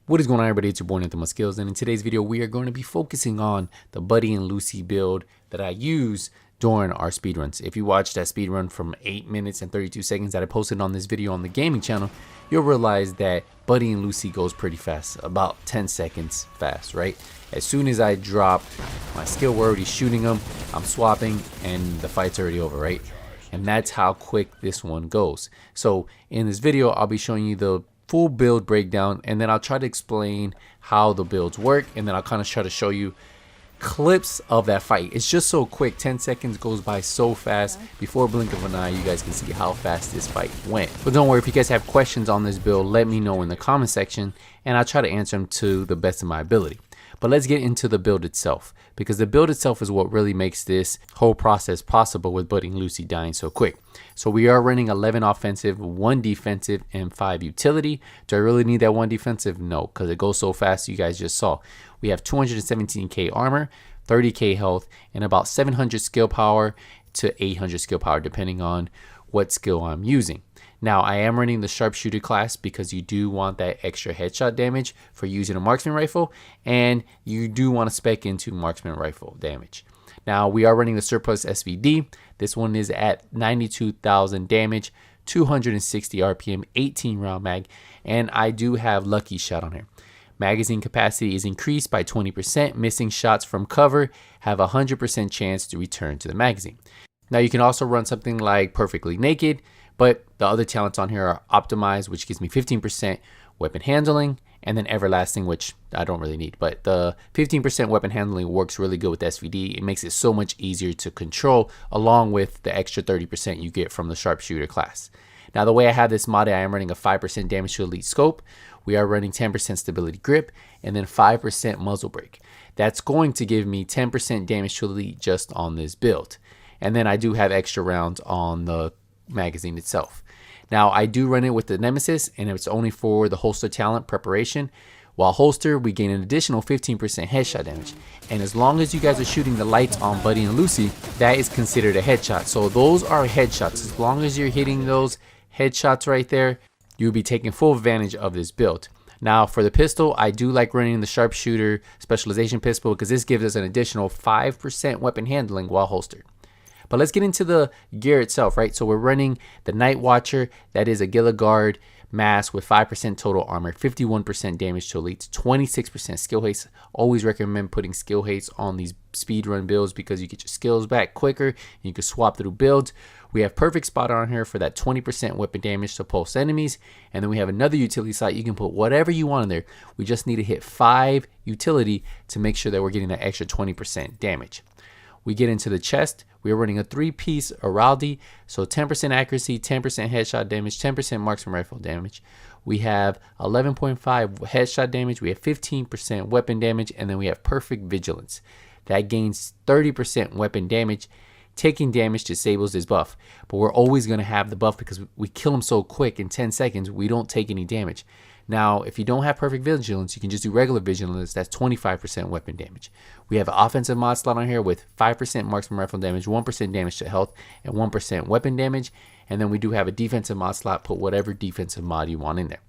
What is going on, everybody? It's your boy Nathan Skills, and in today's video we are going to be focusing on the Buddy and Lucy build that I use during our speedruns. If you watched that speedrun from 8 minutes and 32 seconds that I posted on this video on the gaming channel, you'll realize that Buddy and Lucy goes pretty fast, about 10 seconds fast, right? As soon as I drop my skill, we're already shooting them, I'm swapping, and the fight's already over, right? And that's how quick this one goes. So in this video, I'll be showing you the full build breakdown, and then I'll try to explain how the builds work, and then I'll kind of try to show you clips of that fight. It's just so quick. 10 seconds goes by so fast. Before a blink of an eye, you guys can see how fast this fight went. But don't worry, if you guys have questions on this build, let me know in the comment section, and I'll try to answer them to the best of my ability. But let's get into the build itself, because the build itself is what really makes this whole process possible with Buddy and Lucy dying so quick. So we are running 11 offensive, 1 defensive, and 5 utility. Do I really need that 1 defensive? No, because it goes so fast. You guys just saw. We have 217k armor, 30k health, and about 700 skill power to 800 skill power, depending on what skill I'm using. Now, I am running the sharpshooter class because you do want that extra headshot damage for using a marksman rifle, and you do want to spec into marksman rifle damage. Now, we are running the surplus SVD. This one is at 92,000 damage, 260 RPM, 18 round mag, and I do have lucky shot on here. Magazine capacity is increased by 20%. Missing shots from cover have a 100% chance to return to the magazine. Now, you can also run something like perfectly naked, but the other talents on here are optimized, which gives me 15% weapon handling, and then everlasting, which I don't really need. But the 15% weapon handling works really good with SVD. It makes it so much easier to control, along with the extra 30% you get from the sharpshooter class. Now, the way I have this modded, I am running a 5% damage to elite scope. We are running 10% stability grip, and then 5% muzzle brake. That's going to give me 10% damage to elite just on this build. And then I do have extra rounds on the magazine itself. Now, I do run it with the Nemesis, and it's only for the holster talent preparation. While holster, we gain an additional 15% headshot damage. And as long as you guys are shooting the lights on Buddy and Lucy, that is considered a headshot. So those are headshots. As long as you're hitting those headshots right there, you'll be taking full advantage of this build. Now, for the pistol, I do like running the sharpshooter specialization pistol because this gives us an additional 5% weapon handling while holstered. But let's get into the gear itself, right? So we're running the Night Watcher. That is a Gila Guard mask with 5% total armor, 51% damage to elites, 26% skill haste. Always recommend putting skill haste on these speedrun builds because you get your skills back quicker and you can swap through builds. We have perfect spot on here for that 20% weapon damage to pulse enemies. And then we have another utility slot. You can put whatever you want in there. We just need to hit 5 utility to make sure that we're getting that extra 20% damage. We get into the chest. We are running a 3-piece Araldi, so 10% accuracy, 10% headshot damage, 10% marksman rifle damage. We have 11.5 headshot damage. We have 15% weapon damage, and then we have perfect vigilance. That gains 30% weapon damage. Taking damage disables this buff, but we're always going to have the buff because we kill them so quick in 10 seconds, we don't take any damage. Now, if you don't have perfect vigilance, you can just do regular vigilance. That's 25% weapon damage. We have an offensive mod slot on here with 5% marksman rifle damage, 1% damage to health, and 1% weapon damage. And then we do have a defensive mod slot. Put whatever defensive mod you want in there.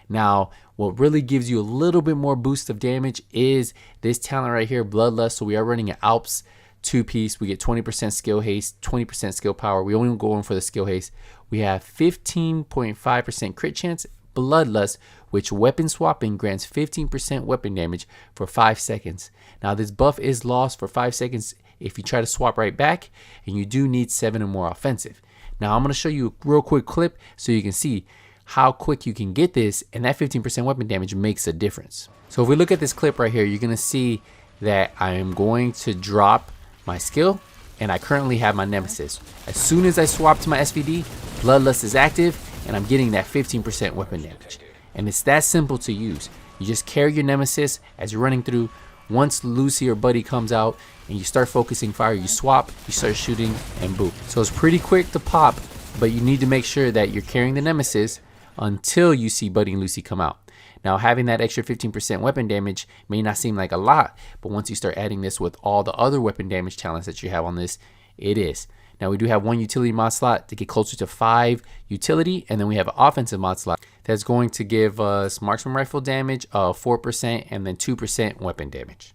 Now, what really gives you a little bit more boost of damage is this talent right here, Bloodlust. So we are running an Alps 2-piece. We get 20% skill haste, 20% skill power. We only go in for the skill haste. We have 15.5% crit chance, Bloodlust, which weapon swapping grants 15% weapon damage for 5 seconds. Now, this buff is lost for 5 seconds if you try to swap right back, and you do need 7 or more offensive. Now, I'm going to show you a real quick clip so you can see how quick you can get this, and that 15% weapon damage makes a difference. So if we look at this clip right here, you're going to see that I am going to drop my skill, and I currently have my Nemesis. As soon as I swap to my SVD, Bloodlust is active, and I'm getting that 15% weapon damage. And it's that simple to use. You just carry your Nemesis as you're running through. Once Lucy or Buddy comes out and you start focusing fire, you swap, you start shooting, and boom. So it's pretty quick to pop, but you need to make sure that you're carrying the Nemesis until you see Buddy and Lucy come out. Now, having that extra 15% weapon damage may not seem like a lot, but once you start adding this with all the other weapon damage talents that you have on this, it is. Now we do have one utility mod slot to get closer to 5 utility, and then we have an offensive mod slot that's going to give us marksman rifle damage of 4% and then 2% weapon damage.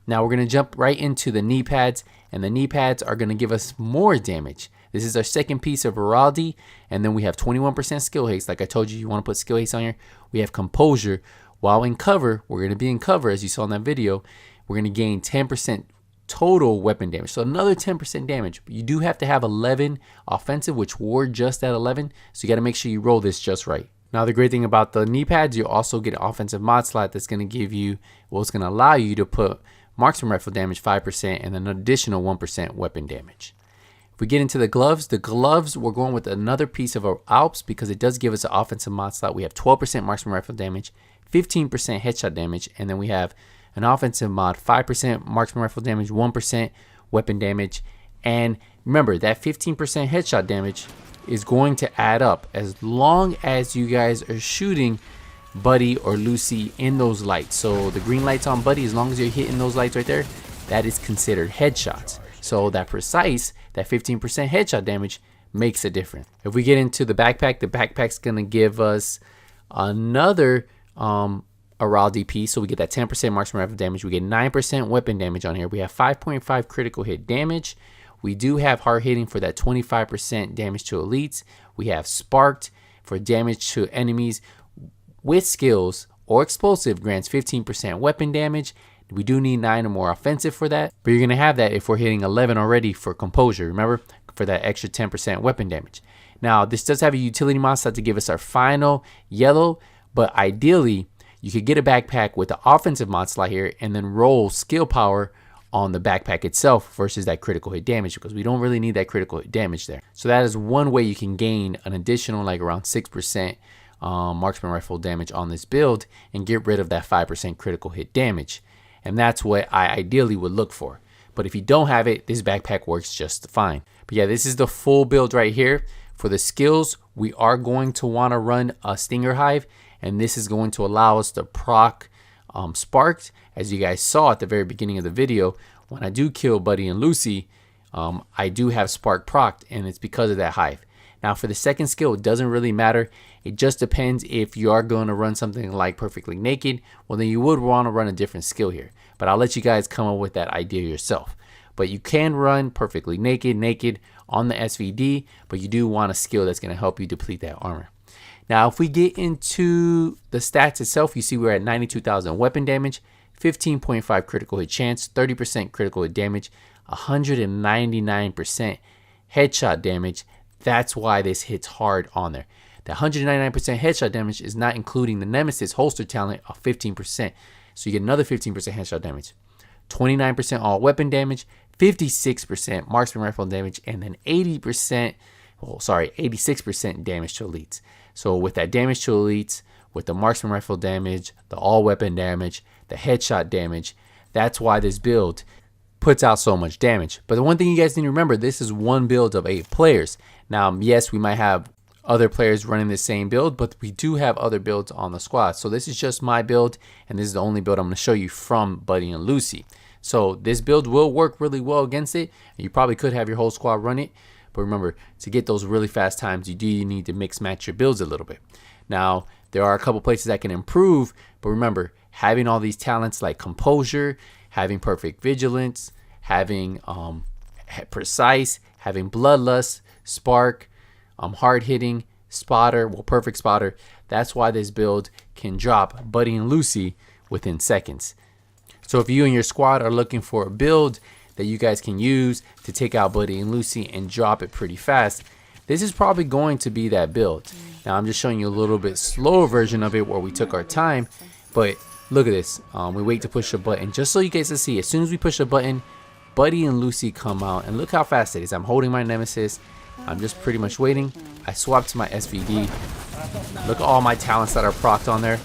Now we're going to jump right into the knee pads, and the knee pads are going to give us more damage. This is our second piece of virality, and then we have 21% skill haste. Like I told you, you want to put skill haste on here. We have composure. While in cover, we're going to be in cover, as you saw in that video. We're going to gain 10% total weapon damage, so another 10% damage. But you do have to have 11 offensive, which we're just at 11, so you got to make sure you roll this just right. Now the great thing about the knee pads, you'll also get an offensive mod slot that's going to give you, well, it's going to allow you to put marksman rifle damage 5% and an additional 1% weapon damage. If we get into the gloves, we're going with another piece of our Alps because it does give us an offensive mod slot. We have 12% marksman rifle damage, 15% headshot damage, and then we have an offensive mod, 5% marksman rifle damage, 1% weapon damage. And remember, that 15% headshot damage is going to add up as long as you guys are shooting Buddy or Lucy in those lights. So the green lights on Buddy, as long as you're hitting those lights right there, that is considered headshots. So that precise, that 15% headshot damage makes a difference. If we get into the backpack's gonna give us another Aral DP, so we get that 10% marksman rifle damage. We get 9% weapon damage on here. We have 5.5 critical hit damage. We do have hard hitting for that 25% damage to elites. We have sparked for damage to enemies with skills or explosive, grants 15% weapon damage. We do need 9 or more offensive for that, but you're going to have that if we're hitting 11 already for composure, remember, for that extra 10% weapon damage. Now, this does have a utility mod slot to give us our final yellow, but ideally, you could get a backpack with the offensive mod slot here and then roll skill power on the backpack itself versus that critical hit damage, because we don't really need that critical hit damage there. So that is one way you can gain an additional like around 6% marksman rifle damage on this build and get rid of that 5% critical hit damage. And that's what I ideally would look for. But if you don't have it, this backpack works just fine. But yeah, this is the full build right here. For the skills, we are going to want to run a Stinger Hive, and this is going to allow us to proc Sparked. As you guys saw at the very beginning of the video, when I do kill Buddy and Lucy, I do have Spark procced, and it's because of that Hive. Now for the second skill, it doesn't really matter. It just depends if you are going to run something like Perfectly Naked. Well, then you would want to run a different skill here. But I'll let you guys come up with that idea yourself. But you can run Perfectly Naked on the SVD, but you do want a skill that's going to help you deplete that armor. Now, if we get into the stats itself, you see we're at 92,000 weapon damage, 15.5 critical hit chance, 30% critical hit damage, 199% headshot damage. That's why this hits hard on there. The 199% headshot damage is not including the Nemesis holster talent of 15%. So you get another 15% headshot damage, 29% all weapon damage, 56% marksman rifle damage, and then 86% damage to elites. So with that damage to elites, with the marksman rifle damage, the all weapon damage, the headshot damage, that's why this build puts out so much damage. But the one thing you guys need to remember, this is one build of 8 players. Now, yes, we might have other players running the same build, but we do have other builds on the squad. So this is just my build, and this is the only build I'm going to show you from Buddy and Lucy. So this build will work really well against it. You probably could have your whole squad run it, but remember, to get those really fast times, you do need to mix match your builds a little bit. Now, there are a couple places that can improve, but remember, having all these talents like composure, having perfect vigilance, having precise, having bloodlust, spark, hard hitting, spotter, well, perfect spotter. That's why this build can drop Buddy and Lucy within seconds. So if you and your squad are looking for a build that you guys can use to take out Buddy and Lucy and drop it pretty fast, this is probably going to be that build. Now I'm just showing you a little bit slower version of it where we took our time, but look at this. We wait to push a button just so you guys can see. As soon as we push a button, Buddy and Lucy come out, and look how fast it is. I'm holding my Nemesis. I'm just pretty much waiting. I swap to my SVD. Look at all my talents that are procced on there.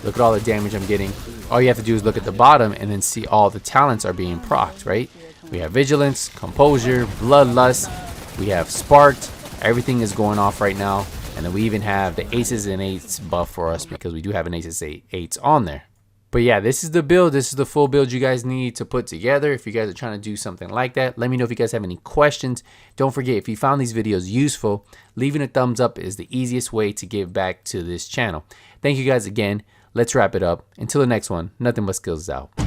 Look at all the damage I'm getting. All you have to do is look at the bottom and then see all the talents are being procced, right? We have vigilance, composure, bloodlust. We have sparked. Everything is going off right now. And then we even have the aces and eights buff for us because we do have an aces 8s on there. But yeah, this is the build. This is the full build you guys need to put together if you guys are trying to do something like that. Let me know if you guys have any questions. Don't forget, if you found these videos useful, leaving a thumbs up is the easiest way to give back to this channel. Thank you guys again. Let's wrap it up. Until the next one, nothing but skills out.